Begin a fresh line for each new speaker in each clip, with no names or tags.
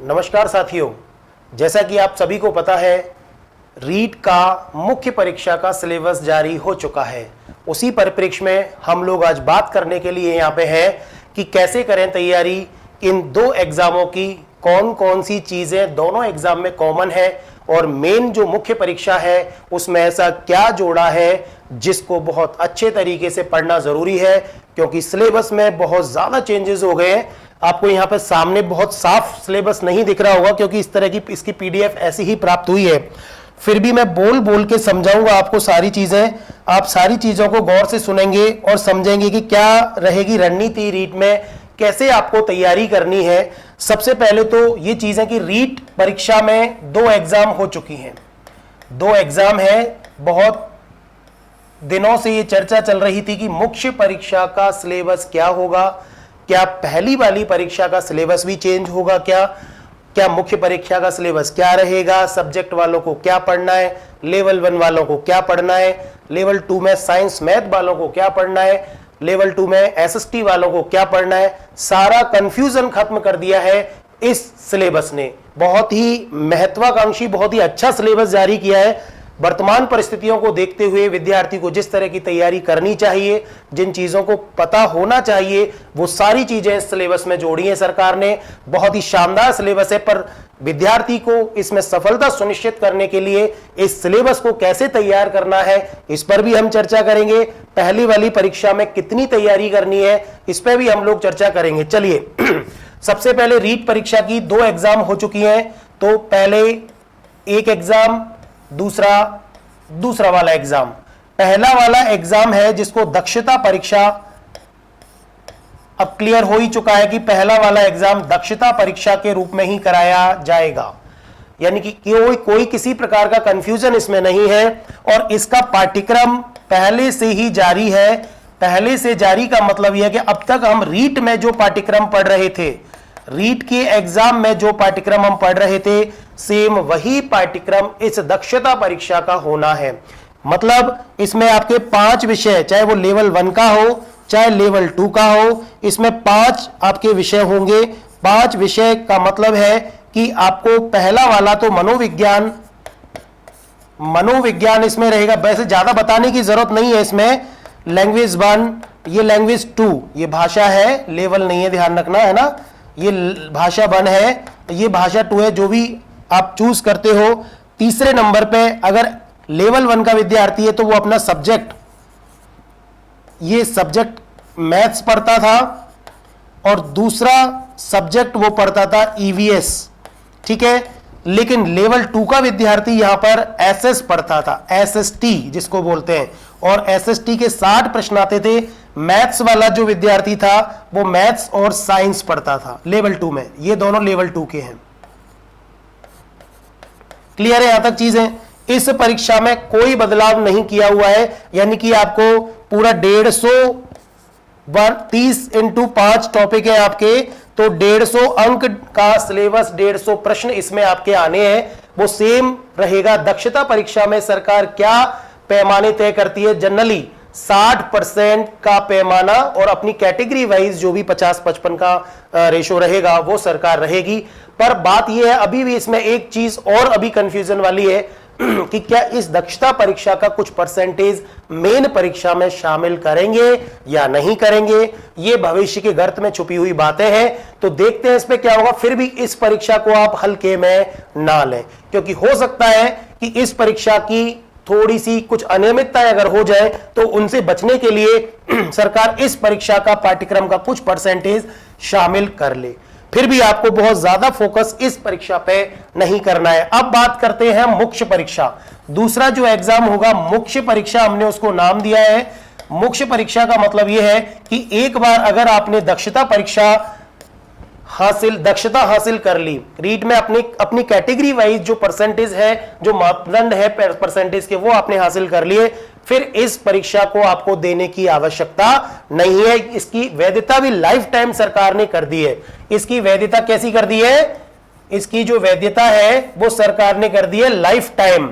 नमस्कार साथियों, जैसा कि आप सभी को पता है, रीट का मुख्य परीक्षा का सिलेबस जारी हो चुका है। उसी परिप्रेक्ष्य में हम लोग आज बात करने के लिए यहाँ पे हैं कि कैसे करें तैयारी इन दो एग्जामों की, कौन कौन सी चीजें दोनों एग्जाम में कॉमन है और मेन जो मुख्य परीक्षा है उसमें ऐसा क्या जोड़ा है जिसको बहुत अच्छे तरीके से पढ़ना जरूरी है, क्योंकि सिलेबस में बहुत ज्यादा चेंजेस हो गए हैं। आपको यहाँ पे सामने बहुत साफ सिलेबस नहीं दिख रहा होगा क्योंकि इस तरह की इसकी पीडीएफ ऐसी ही प्राप्त हुई है। फिर भी मैं बोल बोल के समझाऊंगा आपको सारी चीजें। आप सारी चीजों को गौर से सुनेंगे और समझेंगे कि क्या रहेगी रणनीति रीट में, कैसे आपको तैयारी करनी है। सबसे पहले तो ये चीज है कि रीट परीक्षा में दो एग्जाम हो चुकी हैं, दो एग्जाम है। बहुत दिनों से ये चर्चा चल रही थी कि मुख्य परीक्षा का सिलेबस क्या होगा, क्या पहली वाली परीक्षा का सिलेबस भी चेंज होगा, क्या मुख्य परीक्षा का सिलेबस क्या रहेगा, सब्जेक्ट वालों को क्या पढ़ना है, लेवल 1 वालों को क्या पढ़ना है, लेवल 2 में साइंस मैथ वालों को क्या पढ़ना है, लेवल 2 में एसएसटी वालों को क्या पढ़ना है। सारा कंफ्यूजन खत्म कर दिया है इस सिलेबस ने। बहुत ही महत्वाकांक्षी, बहुत ही अच्छा सिलेबस जारी किया है। वर्तमान परिस्थितियों को देखते हुए विद्यार्थी को जिस तरह की तैयारी करनी चाहिए, जिन चीजों को पता होना चाहिए, वो सारी चीजें इस सिलेबस में जोड़ी है सरकार ने। बहुत ही शानदार सिलेबस है, पर विद्यार्थी को इसमें सफलता सुनिश्चित करने के लिए इस सिलेबस को कैसे तैयार करना है, इस पर भी हम चर्चा करेंगे। पहली वाली परीक्षा में कितनी तैयारी करनी है, इस पर भी हम लोग चर्चा करेंगे। चलिए सबसे पहले रीट परीक्षा की दो एग्जाम हो चुकी हैं। तो पहले एक एग्जाम, दूसरा वाला एग्जाम। पहला वाला एग्जाम है जिसको दक्षता परीक्षा, अब क्लियर हो ही चुका है कि पहला वाला एग्जाम दक्षता परीक्षा के रूप में ही कराया जाएगा, यानी कि कोई किसी प्रकार का कंफ्यूजन इसमें नहीं है। और इसका पाठ्यक्रम पहले से ही जारी है। पहले से जारी का मतलब यह है कि अब तक हम रीट में जो पाठ्यक्रम पढ़ रहे थे, रीट के एग्जाम में जो पाठ्यक्रम हम पढ़ रहे थे, सेम वही पाठ्यक्रम इस दक्षता परीक्षा का होना है। मतलब इसमें आपके 5 विषय, चाहे वो लेवल 1 का हो चाहे लेवल 2 का हो, इसमें 5 आपके विषय होंगे। 5 विषय का मतलब है कि आपको पहला वाला तो मनोविज्ञान इसमें रहेगा। वैसे ज्यादा बताने की जरूरत नहीं है। इसमें लैंग्वेज 1, ये लैंग्वेज 2, ये भाषा है, लेवल नहीं है, ध्यान रखना है ना। ये भाषा 1 है, ये भाषा 2 है, जो भी आप चूज करते हो। तीसरे नंबर पे अगर लेवल 1 का विद्यार्थी है तो वो अपना सब्जेक्ट, ये सब्जेक्ट मैथ्स पढ़ता था और दूसरा सब्जेक्ट वो पढ़ता था ईवीएस, ठीक है। लेकिन लेवल 2 का विद्यार्थी यहां पर एसएस पढ़ता था, एसएसटी जिसको बोलते हैं, और एसएसटी के 60 प्रश्न आते थे। मैथ्स वाला जो विद्यार्थी था वो मैथ्स और साइंस पढ़ता था लेवल 2 में। ये दोनों लेवल 2 के हैं। क्लियर है यहां तक चीजें? इस परीक्षा में कोई बदलाव नहीं किया हुआ है, यानी कि आपको पूरा 30 इंटू 5 टॉपिक है आपके, तो 150 अंक का सिलेबस, 150 प्रश्न इसमें आपके आने हैं। वो सेम रहेगा। दक्षता परीक्षा में सरकार क्या पैमाने तय करती है? जनरली 60% का पैमाना और अपनी कैटेगरी वाइज जो भी 50-55 का रेशो रहेगा वो सरकार रहेगी। पर बात यह है, अभी भी इसमें एक चीज और अभी कंफ्यूजन वाली है कि क्या इस दक्षता परीक्षा का कुछ परसेंटेज मेन परीक्षा में शामिल करेंगे या नहीं करेंगे। ये भविष्य के गर्त में छुपी हुई बातें हैं, तो देखते हैं इस पे क्या होगा। फिर भी इस परीक्षा को आप हल्के में ना लें, क्योंकि हो सकता है कि इस परीक्षा की थोड़ी सी कुछ अनियमितताएं अगर हो जाए तो उनसे बचने के लिए सरकार इस परीक्षा का पाठ्यक्रम का कुछ परसेंटेज शामिल कर ले। फिर भी आपको बहुत ज्यादा फोकस इस परीक्षा पे नहीं करना है। अब बात करते हैं मुख्य परीक्षा। दूसरा जो एग्जाम होगा मुख्य परीक्षा, हमने उसको नाम दिया है मुख्य परीक्षा। का मतलब यह है कि एक बार अगर आपने दक्षता हासिल कर ली, रीट में अपनी कैटेगरी वाइज जो परसेंटेज है, जो मापदंड है परसेंटेज के, वो आपने हासिल कर लिए, फिर इस परीक्षा को आपको देने की आवश्यकता नहीं है। इसकी वैधता भी लाइफ टाइम सरकार ने कर दी है। इसकी वैधता कैसी कर दी है? इसकी जो वैधता है वो सरकार ने कर दी है लाइफ टाइम।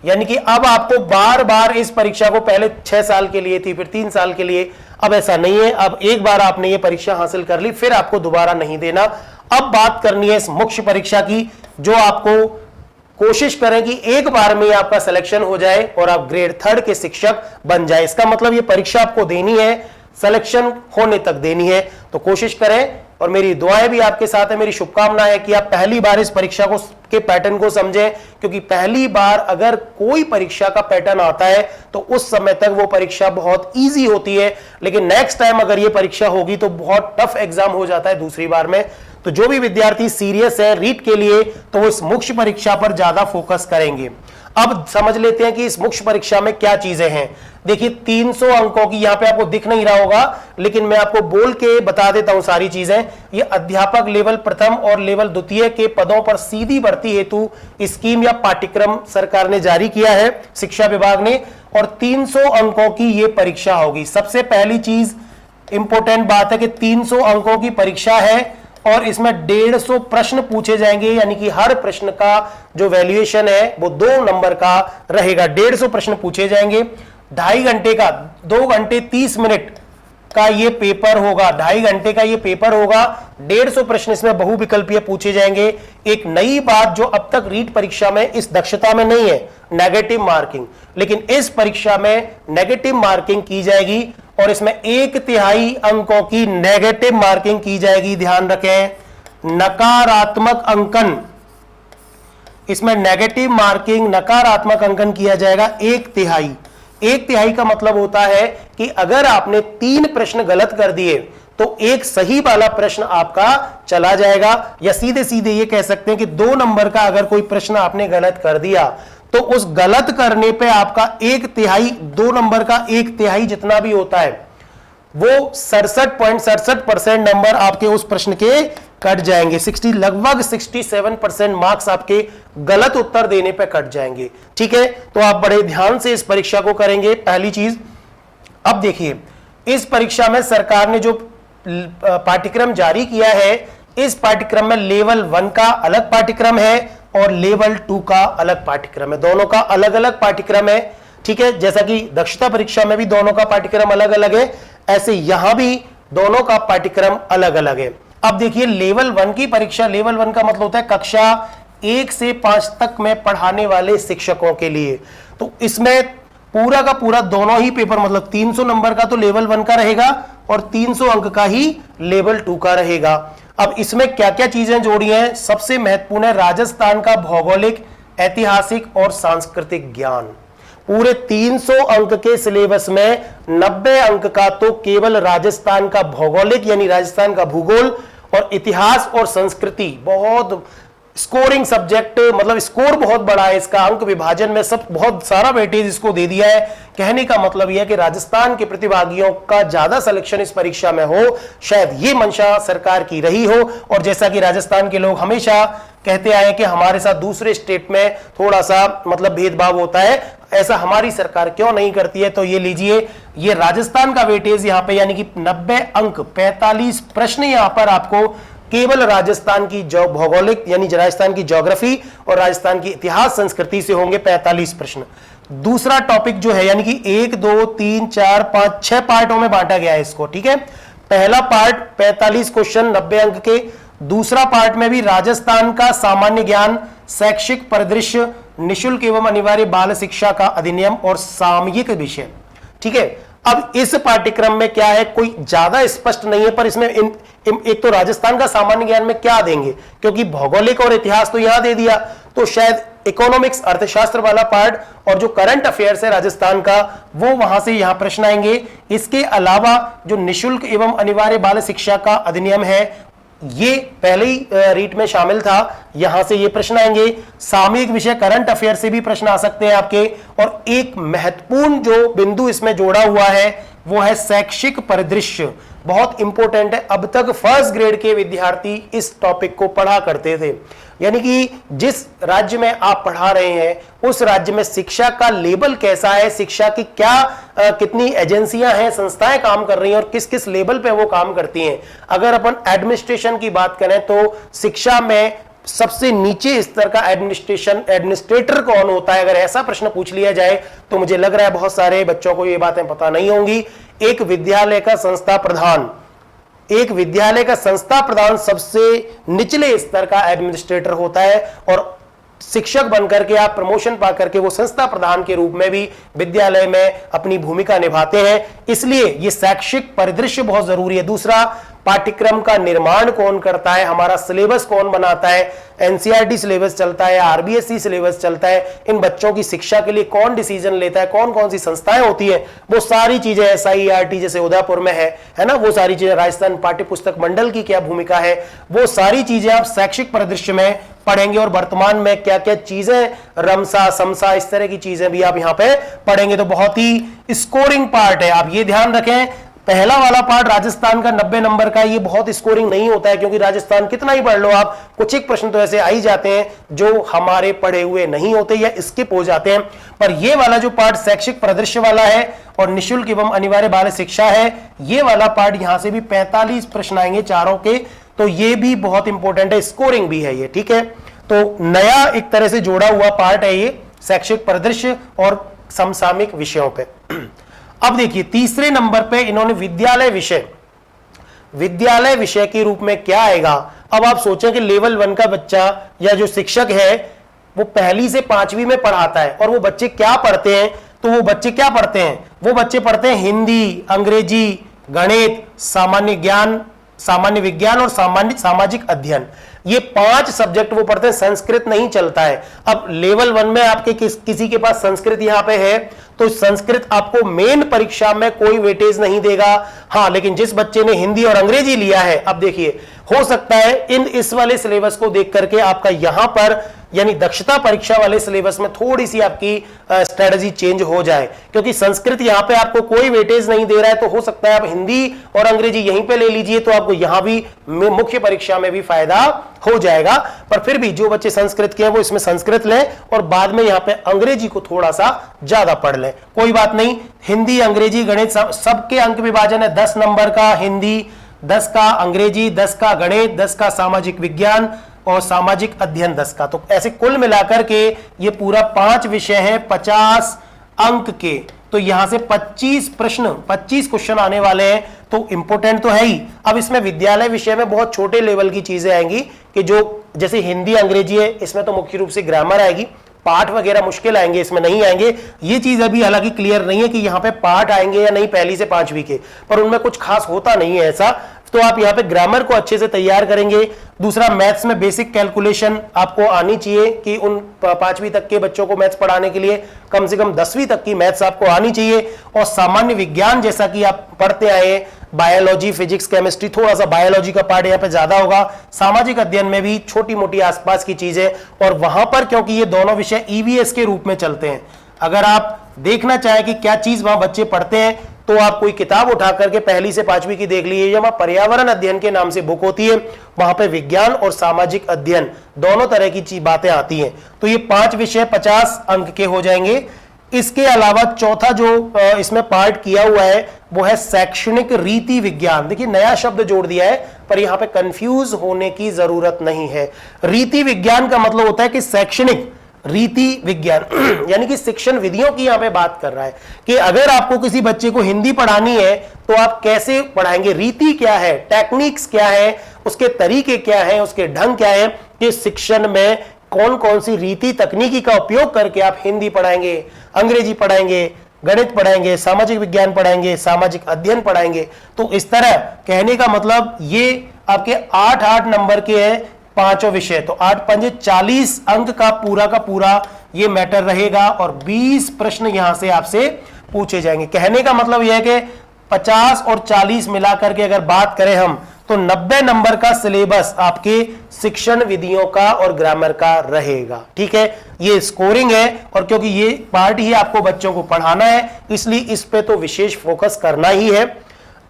यानी कि अब आपको बार बार इस परीक्षा को, पहले 6 साल के लिए थी, फिर 3 साल के लिए, अब ऐसा नहीं है। अब एक बार आपने ये परीक्षा हासिल कर ली, फिर आपको दोबारा नहीं देना। अब बात करनी है इस मुख्य परीक्षा की, जो आपको कोशिश करें कि एक बार में आपका सिलेक्शन हो जाए और आप ग्रेड 3 के शिक्षक बन जाए। इसका मतलब ये परीक्षा आपको देनी है, सिलेक्शन होने तक देनी है, तो कोशिश करें। और मेरी दुआएं भी आपके साथ है, मेरी शुभकामनाएं है कि आप पहली बार इस परीक्षा को के पैटर्न को समझें, क्योंकि पहली बार अगर कोई परीक्षा का पैटर्न आता है तो उस समय तक वो परीक्षा बहुत इजी होती है, लेकिन नेक्स्ट टाइम अगर ये परीक्षा होगी तो बहुत टफ एग्जाम हो जाता है दूसरी बार में। तो जो भी विद्यार्थी सीरियस है रीट के लिए तो वो इस मुख्य परीक्षा पर ज्यादा फोकस करेंगे। अब समझ लेते हैं कि इस मुख्य परीक्षा में क्या चीजें हैं। देखिए 300 अंकों की, यहां पे आपको दिख नहीं रहा होगा लेकिन मैं आपको बोल के बता देता हूं सारी चीजें। ये अध्यापक लेवल प्रथम और लेवल द्वितीय के पदों पर सीधी भर्ती हेतु स्कीम या पाठ्यक्रम सरकार ने जारी किया है, शिक्षा विभाग ने, और 300 अंकों की ये परीक्षा होगी। सबसे पहली चीज इंपॉर्टेंट बात है कि 300 अंकों की परीक्षा है और इसमें 150 प्रश्न पूछे जाएंगे, यानी कि हर प्रश्न का जो वैल्यूएशन है वो 2 नंबर का रहेगा। 150 प्रश्न पूछे जाएंगे, 2.5 घंटे का, 2 घंटे 30 मिनट का ये पेपर होगा, 2.5 घंटे का ये पेपर होगा। 150 प्रश्न इसमें बहुविकल्पीय पूछे जाएंगे। एक नई बात जो अब तक रीट परीक्षा में इस दक्षता में नहीं है, नेगेटिव मार्किंग, लेकिन इस परीक्षा में नेगेटिव मार्किंग की जाएगी और इसमें 1/3 अंकों की नेगेटिव मार्किंग की जाएगी। ध्यान रखें, नकारात्मक अंकन, इसमें नेगेटिव मार्किंग, नकारात्मक अंकन किया जाएगा 1/3। 1/3 का मतलब होता है कि अगर आपने 3 प्रश्न गलत कर दिए तो एक सही वाला प्रश्न आपका चला जाएगा, या सीधे सीधे ये कह सकते हैं कि 2 नंबर का अगर कोई प्रश्न आपने गलत कर दिया तो उस गलत करने पे आपका 1/3, 2 नंबर का 1/3 जितना भी होता है वो 67.67% नंबर आपके उस प्रश्न के कट जाएंगे। 60, लगभग 67% मार्क्स आपके गलत उत्तर देने पे कट जाएंगे। ठीक है, तो आप बड़े ध्यान से इस परीक्षा को करेंगे, पहली चीज। अब देखिए, इस परीक्षा में सरकार ने जो पाठ्यक्रम जारी किया है, इस पाठ्यक्रम में लेवल 1 का अलग पाठ्यक्रम है और लेवल 2 का अलग पाठ्यक्रम है। दोनों का अलग अलग पाठ्यक्रम है। ठीक है, जैसा कि दक्षता परीक्षा में भी दोनों का पाठ्यक्रम अलग अलग है, ऐसे यहां भी दोनों का पाठ्यक्रम अलग अलग है। अब देखिए, लेवल 1 की परीक्षा, लेवल 1 का मतलब होता है कक्षा 1 से 5 तक में पढ़ाने वाले शिक्षकों के लिए। तो इसमें पूरा का पूरा दोनों ही पेपर, मतलब 300 नंबर का तो लेवल 1 का रहेगा और 300 अंक का ही लेवल 2 का रहेगा। अब इसमें क्या क्या चीजें जोड़ी हैं, सबसे महत्वपूर्ण है राजस्थान का भौगोलिक, ऐतिहासिक और सांस्कृतिक ज्ञान। पूरे 300 अंक के सिलेबस में 90 अंक का तो केवल राजस्थान का भौगोलिक यानी राजस्थान का भूगोल और इतिहास और संस्कृति, बहुत स्कोरिंग सब्जेक्ट, मतलब स्कोर बहुत बड़ा है इसका, अंक विभाजन में सब बहुत सारा वेटेज इसको दे दिया है। कहने का मतलब यह है कि राजस्थान के प्रतिभागियों का ज्यादा सिलेक्शन इस परीक्षा में हो, शायद ये मंशा सरकार की रही हो। और जैसा कि राजस्थान के लोग हमेशा कहते आए कि हमारे साथ दूसरे स्टेट में थोड़ा सा मतलब भेदभाव होता है, ऐसा हमारी सरकार क्यों नहीं करती है। तो ये लीजिए, ये राजस्थान का वेटेज यहां पे, यानी कि 90 अंक, 45 प्रश्न यहां पर आपको केवल राजस्थान की भौगोलिक यानी राजस्थान की ज्योग्राफी और राजस्थान की इतिहास संस्कृति से होंगे 45 प्रश्न। दूसरा टॉपिक जो है, यानी कि 1 2 3 4 5 6 पार्टों में बांटा गया है इसको। ठीक है, पहला पार्ट 45 क्वेश्चन 90 अंक के, दूसरा पार्ट में भी राजस्थान का सामान्य ज्ञान, शैक्षिक परिदृश्य, निःशुल्क एवं अनिवार्य बाल शिक्षा का अधिनियम और सामयिक विषय। ठीक है, अब इस पाठ्यक्रम में क्या है, कोई ज्यादा स्पष्ट नहीं है, पर इसमें एक तो राजस्थान का सामान्य ज्ञान में क्या देंगे, क्योंकि भौगोलिक और इतिहास तो यहां दे दिया, तो शायद इकोनॉमिक्स, अर्थशास्त्र वाला पार्ट और जो करंट अफेयर्स है राजस्थान का, वो वहां से यहां प्रश्न आएंगे। इसके अलावा जो निःशुल्क एवं अनिवार्य बाल शिक्षा का अधिनियम है, ये पहले ही रीट में शामिल था, यहां से ये प्रश्न आएंगे। सामयिक विषय, करंट अफेयर से भी प्रश्न आ सकते हैं आपके। और एक महत्वपूर्ण जो बिंदु इसमें जोड़ा हुआ है वो है शैक्षिक परिदृश्य, बहुत इंपॉर्टेंट है। अब तक फर्स्ट ग्रेड के विद्यार्थी इस टॉपिक को पढ़ा करते थे, यानी कि जिस राज्य में आप पढ़ा रहे हैं उस राज्य में शिक्षा का लेवल कैसा है, शिक्षा की क्या कितनी एजेंसियां हैं, संस्थाएं काम कर रही हैं और किस किस लेवल पे वो काम करती हैं। अगर अपन एडमिनिस्ट्रेशन की बात करें तो शिक्षा में सबसे नीचे स्तर का एडमिनिस्ट्रेटर कौन होता है, अगर ऐसा प्रश्न पूछ लिया जाए तो मुझे लग रहा है बहुत सारे बच्चों को ये बातें पता नहीं होंगी। एक विद्यालय का संस्था प्रधान, एक विद्यालय का संस्था प्रधान सबसे निचले स्तर का एडमिनिस्ट्रेटर होता है और शिक्षक बनकर के आप प्रमोशन पा करके वो संस्था प्रधान के रूप में भी विद्यालय में अपनी भूमिका निभाते हैं। इसलिए ये शैक्षिक परिदृश्य बहुत जरूरी है। दूसरा, पाठ्यक्रम का निर्माण कौन करता है, हमारा सिलेबस कौन बनाता है, एनसीईआरटी सिलेबस चलता है, आरबीएसई सिलेबस चलता है, इन बच्चों की शिक्षा के लिए कौन डिसीजन लेता है, कौन कौन सी संस्थाएं होती है, वो सारी चीजें, एसआईईआरटी जैसे उदयपुर में है ना, वो सारी चीजें, राजस्थान पाठ्य पुस्तक मंडल की क्या भूमिका है, वो सारी चीजें आप शैक्षिक परिदृश्य में पढ़ेंगे। और वर्तमान में क्या क्या चीजें, रमसा समसा इस तरह की चीजें भी आप यहां पे पढ़ेंगे। तो बहुत ही स्कोरिंग पार्ट है, आप ये ध्यान रखें। पहला वाला पार्ट राजस्थान का 90 नंबर का, ये बहुत स्कोरिंग नहीं होता है, क्योंकि राजस्थान कितना ही पढ़ लो आप, कुछ एक प्रश्न तो ऐसे आ ही जाते हैं जो हमारे पढ़े हुए नहीं होते या स्किप हो जाते हैं। पर ये वाला जो पार्ट शैक्षिक परिदृश्य वाला है और निःशुल्क एवं अनिवार्य बाल शिक्षा है, ये वाला पार्ट यहां से भी 45 प्रश्न आएंगे चारों के, तो ये भी बहुत इंपॉर्टेंट है, स्कोरिंग भी है ये, ठीक है। तो नया एक तरह से जोड़ा हुआ पार्ट है ये शैक्षिक परिदृश्य और समसामयिक विषयों पे। अब देखिए तीसरे नंबर पे इन्होंने विद्यालय विषय के रूप में क्या आएगा। अब आप सोचें कि लेवल 1 का बच्चा या जो शिक्षक है वो पहली से 5वीं में पढ़ाता है, और वो बच्चे क्या पढ़ते हैं, तो वो बच्चे क्या पढ़ते हैं, वो बच्चे पढ़ते हैं हिंदी, अंग्रेजी, गणित, सामान्य विज्ञान और सामाजिक अध्ययन। ये 5 सब्जेक्ट वो पढ़ते हैं, संस्कृत नहीं चलता है। अब लेवल 1 में आपके किसी के पास संस्कृत यहां पे है, तो संस्कृत आपको मेन परीक्षा में कोई वेटेज नहीं देगा। हां, लेकिन जिस बच्चे ने हिंदी और अंग्रेजी लिया है, अब देखिए हो सकता है इस वाले सिलेबस को देख करके आपका यहां पर यानी दक्षता परीक्षा वाले सिलेबस में थोड़ी सी आपकी स्ट्रेटजी चेंज हो जाए, क्योंकि संस्कृत यहां पे आपको कोई वेटेज नहीं दे रहा है, तो हो सकता है आप हिंदी और अंग्रेजी यहीं पे ले लीजिए, तो आपको यहां भी मुख्य परीक्षा में भी फायदा हो जाएगा। पर फिर भी जो बच्चे संस्कृत के हैं वो इसमें संस्कृत लें और बाद में यहां पे अंग्रेजी को थोड़ा सा ज्यादा पढ़ लें, कोई बात नहीं। हिंदी, अंग्रेजी, गणित सबके अंक विभाजन है, 10 नंबर का हिंदी, 10 का अंग्रेजी, 10 का गणित, 10 का सामाजिक विज्ञान और सामाजिक अध्ययन 10 का। तो ऐसे कुल मिलाकर के ये पूरा 5 विषय है 50 अंक के, तो यहां से 25 क्वेश्चन आने वाले हैं, तो इंपॉर्टेंट तो है ही। अब इसमें विद्यालय विषय में बहुत छोटे लेवल की चीजें आएंगी कि जो जैसे हिंदी अंग्रेजी है, इसमें तो मुख्य रूप से ग्रामर आएगी, पाठ वगैरह मुश्किल आएंगे, इसमें नहीं आएंगे। ये चीज अभी हालांकि क्लियर नहीं है कि यहाँ पे पाठ आएंगे या नहीं पहली से 5वीं के, पर उनमें कुछ खास होता नहीं है ऐसा, तो आप यहाँ पे ग्रामर को अच्छे से तैयार करेंगे। दूसरा, मैथ्स में बेसिक कैलकुलेशन आपको आनी चाहिए कि उन 5वीं तक के बच्चों को मैथ्स पढ़ाने के लिए कम से कम 10वीं तक की मैथ्स आपको आनी चाहिए। और सामान्य विज्ञान जैसा कि आप पढ़ते आए, बायोलॉजी, फिजिक्स, केमिस्ट्री, थोड़ा सा बायोलॉजी का पार्ट यहाँ पे ज्यादा होगा। सामाजिक अध्ययन में भी छोटी मोटी आसपास की चीजें, और वहां पर क्योंकि ये दोनों विषय ईवीएस के रूप में चलते हैं, अगर आप देखना चाहें कि क्या चीज वहां बच्चे पढ़ते हैं, तो आप कोई किताब उठा करके पहली से 5वीं की देख लीजिए, या वहां पर्यावरण अध्ययन के नाम से बुक होती है, वहां पे विज्ञान और सामाजिक अध्ययन दोनों तरह की बातें आती हैं। तो ये 5 विषय 50 अंक के हो जाएंगे। इसके अलावा चौथा जो इसमें पार्ट किया हुआ है वो है शैक्षणिक रीति विज्ञान। देखिए नया शब्द जोड़ दिया है, पर यहां पे कंफ्यूज होने की जरूरत नहीं है। रीति विज्ञान का मतलब होता है कि शैक्षणिक रीति विज्ञान यानी कि शिक्षण विधियों की यहां पे बात कर रहा है कि अगर आपको किसी बच्चे को हिंदी पढ़ानी है तो आप कैसे पढ़ाएंगे, रीति क्या है, टेक्निक्स क्या है, उसके तरीके क्या है, उसके ढंग क्या है, कि शिक्षण में कौन कौन सी रीति तकनीकी का उपयोग करके आप हिंदी पढ़ाएंगे, अंग्रेजी पढ़ाएंगे, गणित पढ़ाएंगे, सामाजिक विज्ञान पढ़ाएंगे, सामाजिक अध्ययन पढ़ाएंगे। तो इस तरह कहने का मतलब ये आपके 8 नंबर के हैं पांचों विषय, तो 8 पंजे 40 अंक का पूरा ये मैटर रहेगा और 20 प्रश्न यहां से आपसे पूछे जाएंगे। कहने का मतलब यह है कि 50 और 40 मिलाकर के अगर बात करें हम, तो 90 नंबर का सिलेबस आपके शिक्षण विधियों का और ग्रामर का रहेगा। ठीक है, ये स्कोरिंग है, और क्योंकि ये पार्ट ही आपको बच्चों को पढ़ाना है, इसलिए इस पे तो विशेष फोकस करना ही है।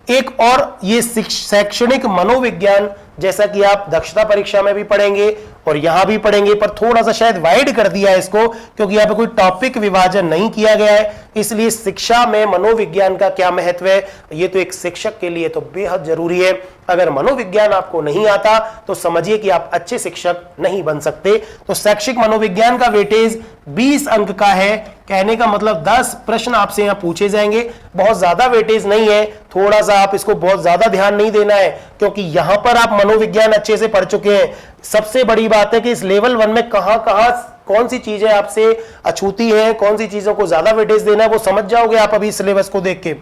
एक और ये शैक्षणिक मनोविज्ञान, जैसा कि आप दक्षता परीक्षा में भी पढ़ेंगे और यहां भी पढ़ेंगे, पर थोड़ा सा शायद वाइड कर दिया है इसको, क्योंकि यहां पे कोई टॉपिक विभाजन नहीं किया गया है। इसलिए शिक्षा में मनोविज्ञान का क्या महत्व है, ये तो एक शिक्षक के लिए तो बेहद जरूरी है। अगर मनोविज्ञान आपको नहीं आता तो समझिए कि आप अच्छे शिक्षक नहीं बन सकते। तो शैक्षिक मनोविज्ञान का वेटेज 20 अंक का है। कहने का मतलब 10 प्रश्न आपसे यहां पूछे जाएंगे, बहुत ज्यादा वेटेज नहीं है। थोड़ा सा आप इसको बहुत ज्यादा ध्यान नहीं देना है, क्योंकि यहां पर आप मनोविज्ञान अच्छे से पढ़ चुके हैं। सबसे बड़ी बात है कि इस लेवल 1 में कहां कहां कौन सी चीजें आपसे अछूती हैं, कौन सी चीजों को ज्यादा वेटेज देना है, वो समझ जाओगे आप अभी सिलेबस को देख के।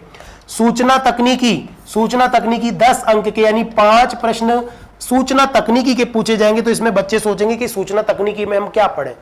सूचना तकनीकी 10 अंक के, यानी 5 प्रश्न सूचना तकनीकी के पूछे जाएंगे। तो इसमें बच्चे सोचेंगे कि सूचना तकनीकी में हम क्या पढ़ें।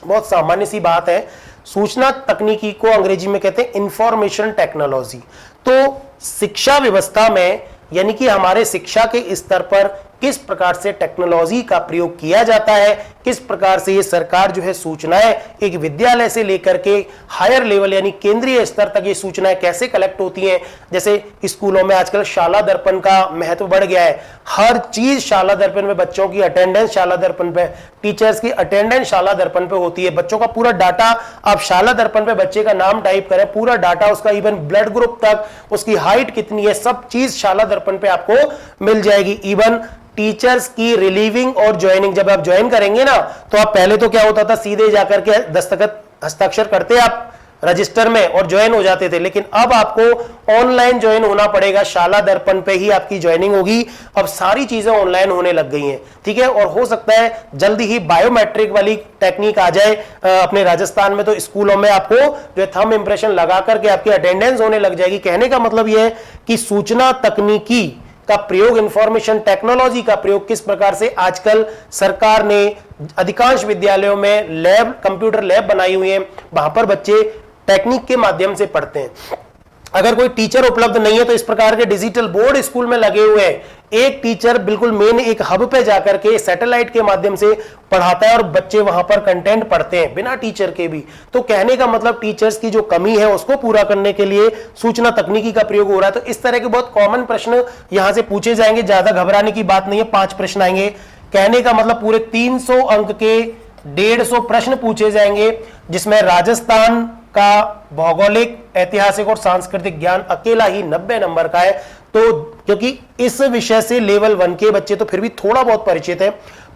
बहुत सामान्य सी बात है। सूचना तकनीकी को अंग्रेजी में कहते हैं इंफॉर्मेशन टेक्नोलॉजी। तो शिक्षा व्यवस्था में, यानी कि हमारे शिक्षा के स्तर पर किस प्रकार से टेक्नोलॉजी का प्रयोग किया जाता है, किस प्रकार से ये सरकार जो है सूचनाएं एक विद्यालय से लेकर के हायर लेवल यानी केंद्रीय स्तर तक ये सूचनाएं कैसे कलेक्ट होती हैं। जैसे स्कूलों में आजकल शाला दर्पण का महत्व बढ़ गया है। हर चीज शाला दर्पण में, बच्चों की अटेंडेंस शाला दर्पण पे, टीचर्स की अटेंडेंस शाला दर्पण पे होती है। बच्चों का पूरा डाटा आप शाला दर्पण पे बच्चे का नाम टाइप करें, पूरा डाटा उसका, इवन ब्लड ग्रुप तक, उसकी हाइट कितनी है, सब चीज शाला दर्पण पे आपको मिल जाएगी। इवन टीचर्स की रिलीविंग और ज्वाइनिंग, जब आप ज्वाइन करेंगे ना, तो आप पहले तो क्या होता था, सीधे जाकर के दस्तखत हस्ताक्षर करते आप रजिस्टर में और ज्वाइन हो जाते थे। लेकिन अब आपको ऑनलाइन ज्वाइन होना पड़ेगा, शाला दर्पण पे ही आपकी ज्वाइनिंग होगी। अब सारी चीजें ऑनलाइन होने लग गई हैं, ठीक है। और हो सकता है जल्दी ही बायोमेट्रिक वाली टेक्निक आ जाए अपने राजस्थान में, तो स्कूलों में आपको जो है थंब इंप्रेशन लगा करके आपकी अटेंडेंस होने लग जाएगी। कहने का मतलब यह है कि सूचना तकनीकी का प्रयोग, इंफॉर्मेशन टेक्नोलॉजी का प्रयोग किस प्रकार से आजकल सरकार ने अधिकांश विद्यालयों में लैब, कंप्यूटर लैब बनाई हुई है, वहां पर बच्चे टेक्निक के माध्यम से पढ़ते हैं। अगर कोई टीचर उपलब्ध नहीं है तो इस प्रकार के डिजिटल बोर्ड स्कूल में लगे हुए हैं। एक टीचर बिल्कुल मेन एक हब पे जाकर के सैटेलाइट के माध्यम से पढ़ाता है और बच्चे वहां पर कंटेंट पढ़ते हैं बिना टीचर के भी। तो कहने का मतलब टीचर्स की जो कमी है उसको पूरा करने के लिए सूचना तकनीकी का प्रयोग हो रहा है। तो इस तरह के बहुत कॉमन प्रश्न यहां से पूछे जाएंगे, ज्यादा घबराने की बात नहीं है। 5 प्रश्न आएंगे। कहने का मतलब पूरे 300 अंक के 150 प्रश्न पूछे जाएंगे, जिसमें राजस्थान का भौगोलिक, ऐतिहासिक और सांस्कृतिक ज्ञान अकेला ही 90 नंबर का है। तो क्योंकि इस विषय से लेवल 1 के बच्चे तो फिर भी थोड़ा बहुत परिचित है,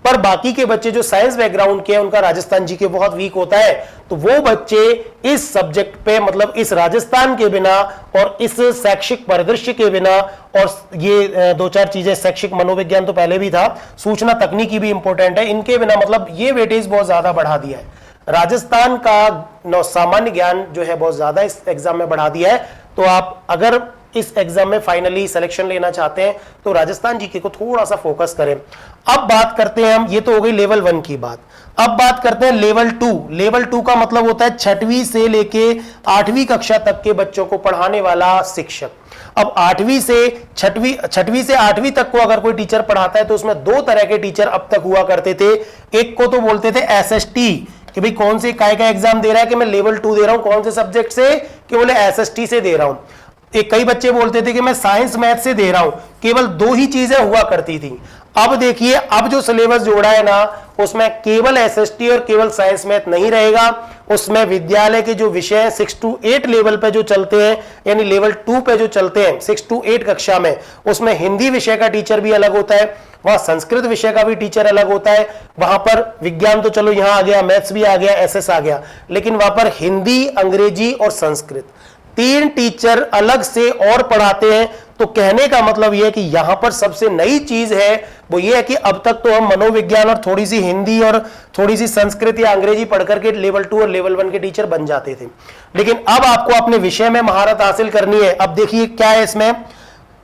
पर बाकी के बच्चे जो साइंस बैकग्राउंड के हैं उनका राजस्थान जी के बहुत वीक होता है। तो वो बच्चे इस सब्जेक्ट पे, मतलब इस राजस्थान के बिना और इस शैक्षिक परिदृश्य के बिना, और ये 2-4 चीजें, शैक्षिक मनोविज्ञान तो पहले भी था, सूचना तकनीकी भी इंपॉर्टेंट है, इनके बिना मतलब ये वेटेज बहुत ज्यादा बढ़ा दिया है। राजस्थान का सामान्य ज्ञान जो है बहुत ज्यादा इस एग्जाम में बढ़ा दिया है। तो आप अगर इस एग्जाम में फाइनली सिलेक्शन लेना चाहते हैं तो राजस्थान जीके को थोड़ा सा फोकस करें। अब बात करते हैं हम, ये तो हो गई लेवल 1 की बात। अब बात करते हैं लेवल 2। लेवल 2 का मतलब होता है 6वीं से लेके 8वीं कक्षा तक के बच्चों को पढ़ाने वाला शिक्षक। अब 8वीं से 8वीं तक को अगर कोई टीचर पढ़ाता है तो उसमें 2 तरह के टीचर अब तक हुआ करते थे। एक को तो बोलते थे एसएसटी, कि भाई कौन से काय का एग्जाम दे रहा है, कि मैं लेवल 2 दे रहा हूं, कौन से सब्जेक्ट से, कि बोले एसएसटी से दे रहा हूं। एक कई बच्चे बोलते थे कि मैं साइंस मैथ से दे रहा हूं। केवल 2 ही चीजें हुआ करती थी। अब देखिए, अब जो सिलेबस जोड़ा है ना, उसमें केवल एसएसटी और केवल साइंस मैथ नहीं रहेगा। उसमें विद्यालय के जो विषय हैं 6 to 8 लेवल पे जो चलते हैं, यानी लेवल 2 पे जो चलते हैं 6 to 8 कक्षा में, उसमें हिंदी विषय का टीचर भी अलग होता है, वहां संस्कृत विषय का भी टीचर अलग होता है। वहां पर विज्ञान तो चलो यहां आ गया, मैथ्स भी आ गया, एसएस आ गया, लेकिन वहां पर हिंदी, अंग्रेजी और संस्कृत 3 टीचर अलग से और पढ़ाते हैं। तो कहने का मतलब यह है कि यहां पर सबसे नई चीज है वो ये है कि अब तक तो हम मनोविज्ञान और थोड़ी सी हिंदी और थोड़ी सी संस्कृत या अंग्रेजी पढ़कर के लेवल 2 और लेवल 1 के टीचर बन जाते थे, लेकिन अब आपको अपने विषय में महारत हासिल करनी है। अब देखिए क्या है इसमें,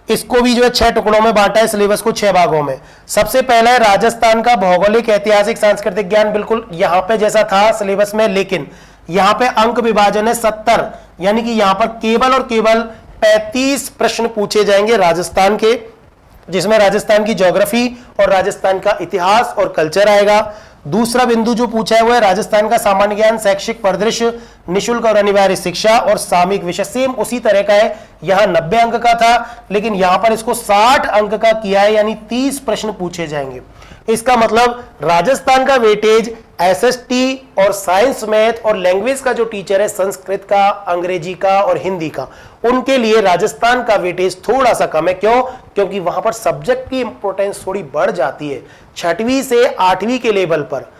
इसको भी जो है 6 टुकड़ों में बांटा है, सिलेबस को 6 भागों में। सबसे पहला है राजस्थान का भौगोलिक, ऐतिहासिक, सांस्कृतिक ज्ञान, बिल्कुल यहां पे जैसा था सिलेबस में, लेकिन यहां पे अंक विभाजन है 70, यानी कि यहां पर केवल और केवल 35 प्रश्न पूछे जाएंगे राजस्थान के, जिसमें राजस्थान की ज्योग्राफी और राजस्थान का इतिहास और कल्चर आएगा। दूसरा बिंदु जो पूछा है वो है राजस्थान का सामान्य ज्ञान, शैक्षिक परिदृश्य, निःशुल्क और अनिवार्य शिक्षा और सामयिक विषय। सेम उसी तरह का है, यहां 90 अंक का था, लेकिन यहां पर इसको 60 अंक का किया है, यानी 30 प्रश्न पूछे जाएंगे। इसका मतलब राजस्थान का वेटेज एसएसटी और साइंस मैथ और लैंग्वेज का जो टीचर है, संस्कृत का, अंग्रेजी का और हिंदी का, उनके लिए राजस्थान का वेटेज थोड़ा सा कम है। क्यों? क्योंकि वहां पर सब्जेक्ट की इंपॉर्टेंस थोड़ी बढ़ जाती है। 6वीं से 8वीं के लेवल पर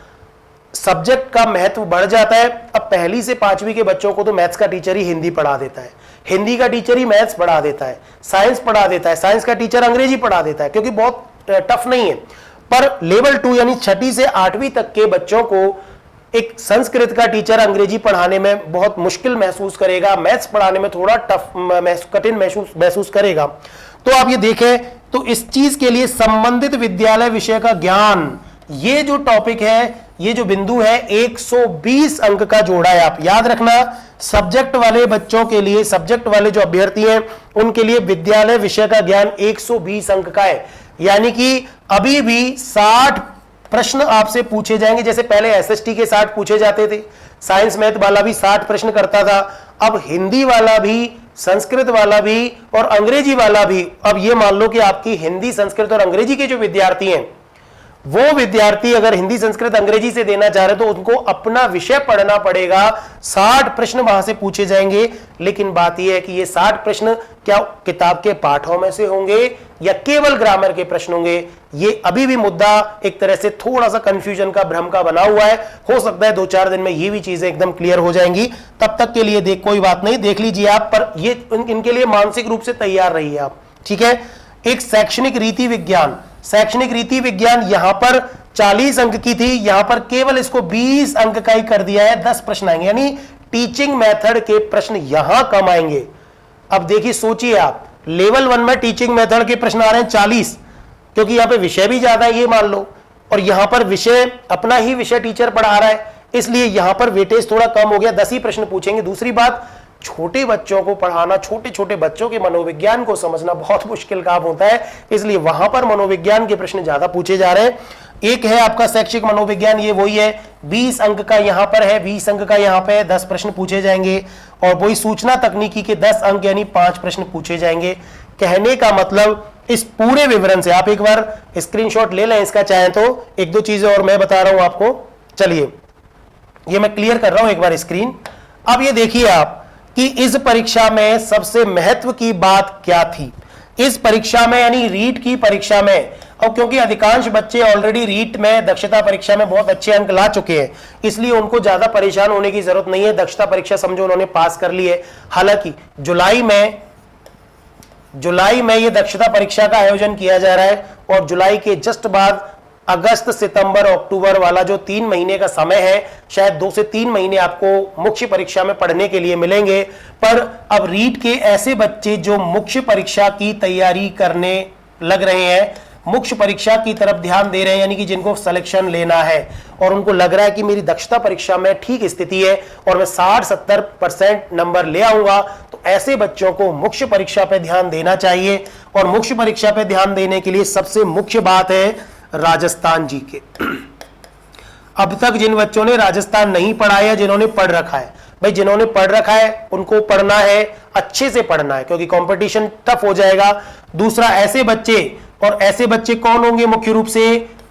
सब्जेक्ट का महत्व बढ़ जाता है। अब 1ली से 5वीं के बच्चों को तो मैथ्स का टीचर ही हिंदी पढ़ा देता है, हिंदी का टीचर ही मैथ्स पढ़ा देता है, साइंस पढ़ा देता है, साइंस का टीचर अंग्रेजी पढ़ा देता है, क्योंकि बहुत टफ नहीं है। पर लेवल 2 यानी 6वीं से 8वीं तक के बच्चों को एक संस्कृत का टीचर अंग्रेजी पढ़ाने में बहुत मुश्किल महसूस करेगा, मैथ्स पढ़ाने में थोड़ा टफ कठिन महसूस करेगा। तो आप ये देखें तो इस चीज के लिए संबंधित विद्यालय विषय का ज्ञान, ये जो टॉपिक है, ये जो बिंदु है, 120 अंक का जोड़ा है। आप याद रखना, सब्जेक्ट वाले बच्चों के लिए, सब्जेक्ट वाले जो अभ्यर्थी हैं उनके लिए विद्यालय विषय का ज्ञान 120 अंक का है। यानी कि अभी भी 60 प्रश्न आपसे पूछे जाएंगे। जैसे पहले एसएसटी के 60 पूछे जाते थे, साइंस मैथ वाला भी 60 प्रश्न करता था, अब हिंदी वाला भी, संस्कृत वाला भी और अंग्रेजी वाला भी। अब ये मान लो कि आपकी हिंदी, संस्कृत और अंग्रेजी के जो विद्यार्थी हैं, वो विद्यार्थी अगर हिंदी, संस्कृत, अंग्रेजी से देना चाह रहे तो उनको अपना विषय पढ़ना पड़ेगा। 60 प्रश्न वहां से पूछे जाएंगे। लेकिन बात यह है कि ये 60 प्रश्न क्या किताब के पाठों में से होंगे या केवल ग्रामर के प्रश्न होंगे, ये अभी भी मुद्दा एक तरह से थोड़ा सा कंफ्यूजन का, भ्रम का बना हुआ है। हो सकता है 2-4 दिन में ये भी चीजें एकदम क्लियर हो जाएंगी। तब तक के लिए कोई बात नहीं, देख लीजिए आप, पर ये इनके लिए मानसिक रूप से तैयार रहिए आप, ठीक है। एक शैक्षणिक रीति विज्ञान, शैक्षणिक रीति विज्ञान यहां पर 40 अंक की थी, यहां पर केवल इसको 20 अंक का ही कर दिया है। 10 प्रश्न आएंगे, यानी टीचिंग मेथड के प्रश्न यहां कम आएंगे। अब देखिए, सोचिए आप, लेवल 1 में टीचिंग मेथड के प्रश्न आ रहे हैं 40, क्योंकि यहां पे विषय भी ज्यादा है, ये मान लो, और यहां पर विषय, अपना ही विषय टीचर पढ़ा रहा है, इसलिए यहां पर वेटेज थोड़ा कम हो गया, 10 ही प्रश्न पूछेंगे। दूसरी बात, छोटे बच्चों को पढ़ाना, छोटे छोटे बच्चों के मनोविज्ञान को समझना बहुत मुश्किल काम होता है, इसलिए वहां पर मनोविज्ञान के प्रश्न ज्यादा पूछे जा रहे हैं। एक है आपका शैक्षिक मनोविज्ञान, ये वही है, 20 अंक का यहां पर है, 20 अंक का यहां पे है, 10 प्रश्न पूछे जाएंगे। और वही सूचना तकनीकी के 10 अंक यानी 5 प्रश्न पूछे जाएंगे। कहने का मतलब, इस पूरे विवरण से आप एक बार स्क्रीनशॉट ले लें इसका, चाहे तो। 1-2 चीजें और मैं बता रहा हूं आपको, चलिए ये मैं क्लियर कर रहा हूं एक बार स्क्रीन। अब ये देखिए आप कि इस परीक्षा में सबसे महत्व की बात क्या थी। इस परीक्षा में यानी रीट की परीक्षा में, और क्योंकि अधिकांश बच्चे ऑलरेडी रीट में, दक्षता परीक्षा में बहुत अच्छे अंक ला चुके हैं, इसलिए उनको ज्यादा परेशान होने की जरूरत नहीं है। दक्षता परीक्षा समझो उन्होंने पास कर ली है। हालांकि जुलाई में ये दक्षता परीक्षा का आयोजन किया जा रहा है, और जुलाई के जस्ट बाद अगस्त, सितंबर, अक्टूबर वाला जो 3 महीने का समय है, शायद 2 से 3 महीने आपको मुख्य परीक्षा में पढ़ने के लिए मिलेंगे। पर अब रीट के ऐसे बच्चे जो मुख्य परीक्षा की तैयारी करने लग रहे हैं, मुख्य परीक्षा की तरफ ध्यान दे रहे हैं, यानी कि जिनको सिलेक्शन लेना है और उनको लग रहा है कि मेरी दक्षता परीक्षा में ठीक स्थिति है और मैं 60-70% नंबर ले आऊंगा, तो ऐसे बच्चों को मुख्य परीक्षा पे ध्यान देना चाहिए। और मुख्य परीक्षा पे ध्यान देने के लिए सबसे मुख्य बात है राजस्थान जी के। अब तक जिन बच्चों ने राजस्थान नहीं पढ़ा है, जिन्होंने पढ़ रखा है, भाई जिन्होंने पढ़ रखा है उनको पढ़ना है, अच्छे से पढ़ना है, क्योंकि कंपटीशन टफ हो जाएगा। दूसरा, ऐसे बच्चे, और ऐसे बच्चे कौन होंगे मुख्य रूप से,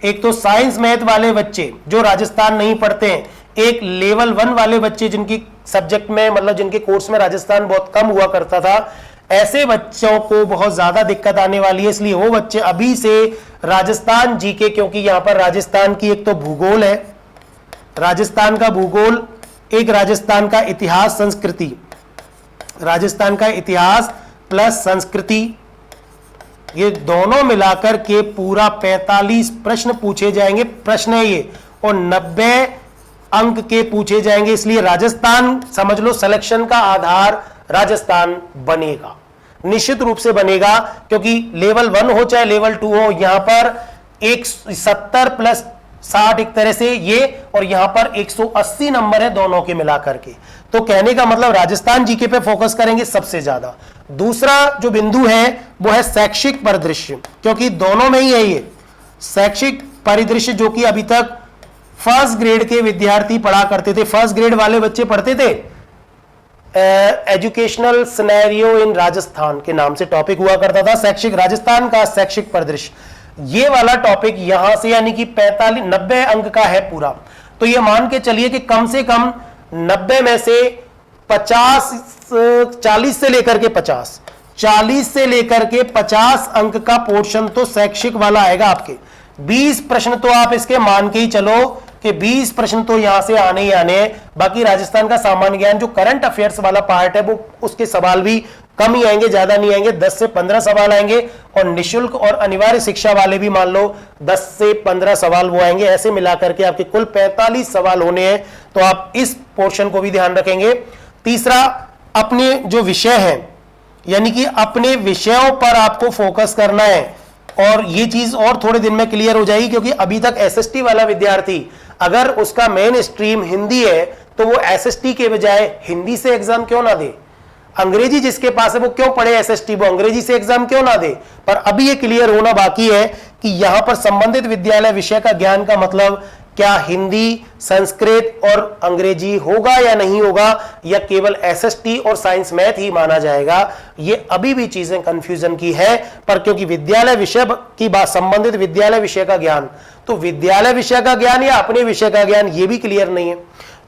एक तो साइंस मैथ वाले बच्चे जो राजस्थान नहीं पढ़ते हैं, एक लेवल 1 वाले बच्चे जिनकी सब्जेक्ट में, मतलब जिनके कोर्स में राजस्थान बहुत कम हुआ करता था, ऐसे बच्चों को बहुत ज्यादा दिक्कत आने वाली है। इसलिए वो बच्चे अभी से राजस्थान जीके, क्योंकि यहां पर राजस्थान की एक तो भूगोल है, राजस्थान का भूगोल, एक राजस्थान का इतिहास संस्कृति, राजस्थान का इतिहास प्लस संस्कृति, ये दोनों मिलाकर के पूरा 45 प्रश्न पूछे जाएंगे। प्रश्न है ये, और 90 अंक के पूछे जाएंगे। इसलिए राजस्थान समझ लो, सिलेक्शन का आधार राजस्थान बनेगा, निश्चित रूप से बनेगा, क्योंकि लेवल 1 हो चाहे लेवल 2 हो, यहां पर 170 प्लस 60 एक तरह से ये, और यहां पर 180 नंबर है दोनों के मिलाकर के। तो कहने का मतलब राजस्थान जीके पे फोकस करेंगे सबसे ज्यादा। दूसरा जो बिंदु है वो है शैक्षिक परिदृश्य, क्योंकि दोनों में ही है ये शैक्षिक परिदृश्य, जो कि अभी तक फर्स्ट ग्रेड के विद्यार्थी पढ़ा करते थे, फर्स्ट ग्रेड वाले बच्चे पढ़ते थे। एजुकेशनल सिनेरियो इन राजस्थान के नाम से टॉपिक हुआ करता था, शैक्षिक राजस्थान का शैक्षिक परिदृश्य। ये वाला टॉपिक यहां से यानी कि 90 अंक का है पूरा, तो ये मान के चलिए कि कम से कम 90 में से 40 से लेकर के 50 अंक का पोर्शन तो शैक्षिक वाला आएगा आपके। 20 प्रश्न तो आप इसके मान के ही चलो कि 20 प्रश्न तो यहां से आने ही आने हैं। बाकी राजस्थान का सामान्य ज्ञान जो करंट अफेयर्स वाला पार्ट है वो उसके सवाल भी कम ही आएंगे, ज्यादा नहीं आएंगे, 10 से 15 सवाल आएंगे। और निशुल्क और अनिवार्य शिक्षा वाले भी मान लो 10 से 15 सवाल वो आएंगे। ऐसे मिलाकर के आपके कुल 45 सवाल होने हैं, तो आप इस पोर्शन को भी ध्यान रखेंगे। तीसरा, अपने जो विषय हैं यानी कि अपने विषयों पर आपको फोकस करना है, और ये चीज और थोड़े दिन में क्लियर हो जाएगी, क्योंकि अभी तक एसएसटी वाला विद्यार्थी अगर उसका मेन स्ट्रीम हिंदी है तो वो एसएसटी के बजाय हिंदी से एग्जाम क्यों ना दे। अंग्रेजी जिसके पास है वो क्यों पढ़े एसएसटी, वो अंग्रेजी से एग्जाम क्यों ना दे। पर अभी ये क्लियर होना बाकी है कि यहां पर संबंधित विद्यालय विषय का ज्ञान का मतलब क्या हिंदी, संस्कृत और अंग्रेजी होगा या नहीं होगा, या केवल एसएसटी और साइंस मैथ ही माना जाएगा। ये अभी भी चीजें कंफ्यूजन की है, पर क्योंकि विद्यालय विषय की बात, संबंधित विद्यालय विषय का ज्ञान, तो विद्यालय विषय का ज्ञान या अपने विषय का ज्ञान ये भी क्लियर नहीं है।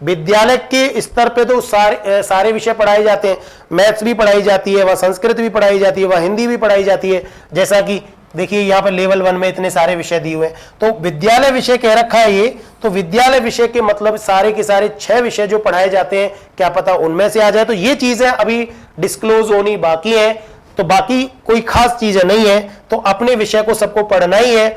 विद्यालय के स्तर पे तो सारे विषय पढ़ाए जाते हैं, मैथ्स भी पढ़ाई जाती है, वह संस्कृत भी पढ़ाई जाती है, वह हिंदी भी पढ़ाई जाती है। जैसा कि देखिए यहाँ पर लेवल 1 में इतने सारे विषय दिए हुए हैं, तो विद्यालय विषय कह रखा है ये, तो विद्यालय विषय के मतलब सारे के सारे 6 विषय जो पढ़ाए जाते हैं, क्या पता उनमें से आ जाए। तो ये चीजें अभी डिस्क्लोज होनी बाकी है, तो बाकी कोई खास चीजें नहीं है। तो अपने विषय को सबको पढ़ना ही है,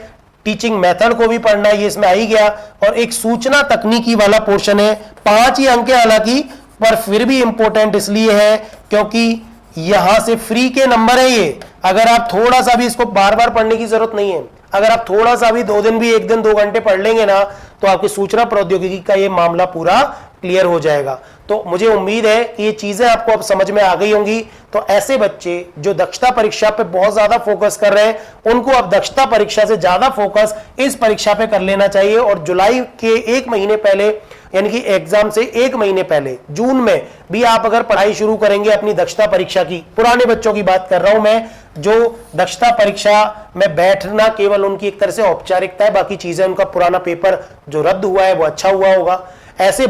टीचिंग मेथड को भी पढ़ना है, ये इसमें आ ही गया। और एक सूचना तकनीकी वाला पोर्शन है, 5 ही अंक है हालांकि, पर फिर भी इंपॉर्टेंट इसलिए है क्योंकि यहां से फ्री के नंबर है ये। अगर आप थोड़ा सा भी इसको बार बार पढ़ने की जरूरत नहीं है, अगर आप थोड़ा सा भी 2 दिन भी 1 दिन 2 घंटे पढ़ लेंगे ना, तो आपकी सूचना प्रौद्योगिकी का ये मामला पूरा क्लियर हो जाएगा। तो मुझे उम्मीद है कि ये चीजें आपको अब समझ में आ गई होंगी। तो ऐसे बच्चे जो दक्षता परीक्षा पे बहुत ज्यादा फोकस कर रहे हैं, उनको अब दक्षता परीक्षा से ज्यादा फोकस इस परीक्षा पे कर लेना चाहिए। और जुलाई के 1 महीने पहले यानी कि एग्जाम से 1 महीने पहले जून में भी आप अगर पढ़ाई शुरू करेंगे अपनी दक्षता परीक्षा की, पुराने बच्चों की बात कर रहा हूं मैं, जो दक्षता परीक्षा में बैठना केवल उनकी एक तरह से औपचारिकता है, बाकी चीजें उनका पुराना पेपर जो रद्द हुआ है वो अच्छा हुआ होगा। ऐसे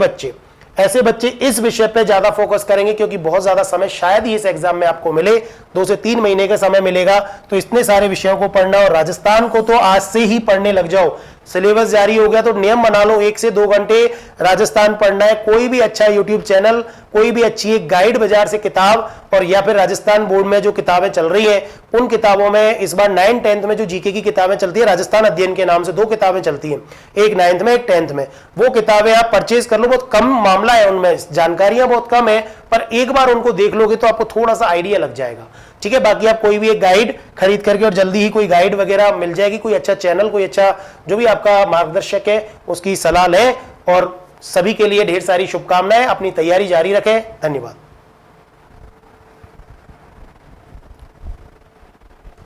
बच्चे इस विषय पे ज्यादा फोकस करेंगे, क्योंकि बहुत ज्यादा समय शायद ही इस एग्जाम में आपको मिले, 2 से 3 महीने का समय मिलेगा। तो इतने सारे विषयों को पढ़ना, और राजस्थान को तो आज से ही पढ़ने लग जाओ। सिलेबस जारी हो गया तो नियम बना लो, 1 से 2 घंटे राजस्थान पढ़ना है। कोई भी अच्छा यूट्यूब चैनल, कोई भी अच्छी एक गाइड बाजार से किताब, और या फिर राजस्थान बोर्ड में जो किताबें चल रही हैं उन किताबों में इस बार 9th 10th में जो जीके की किताबें चलती है, राजस्थान अध्ययन के नाम से 2 किताबें चलती हैं, एक 9th में एक 10th में, वो किताबें आप परचेज कर लो। बहुत कम मामला है, उनमें जानकारियां बहुत कम है, पर एक बार उनको देख लोगे तो आपको थोड़ा सा आइडिया लग जाएगा। ठीक है, बाकी आप कोई भी एक गाइड खरीद करके, और जल्दी ही कोई गाइड वगैरह मिल जाएगी, कोई अच्छा चैनल, कोई अच्छा जो भी आपका मार्गदर्शक है उसकी सलाह लें। और सभी के लिए ढेर सारी शुभकामनाएं, अपनी तैयारी जारी रखें। धन्यवाद।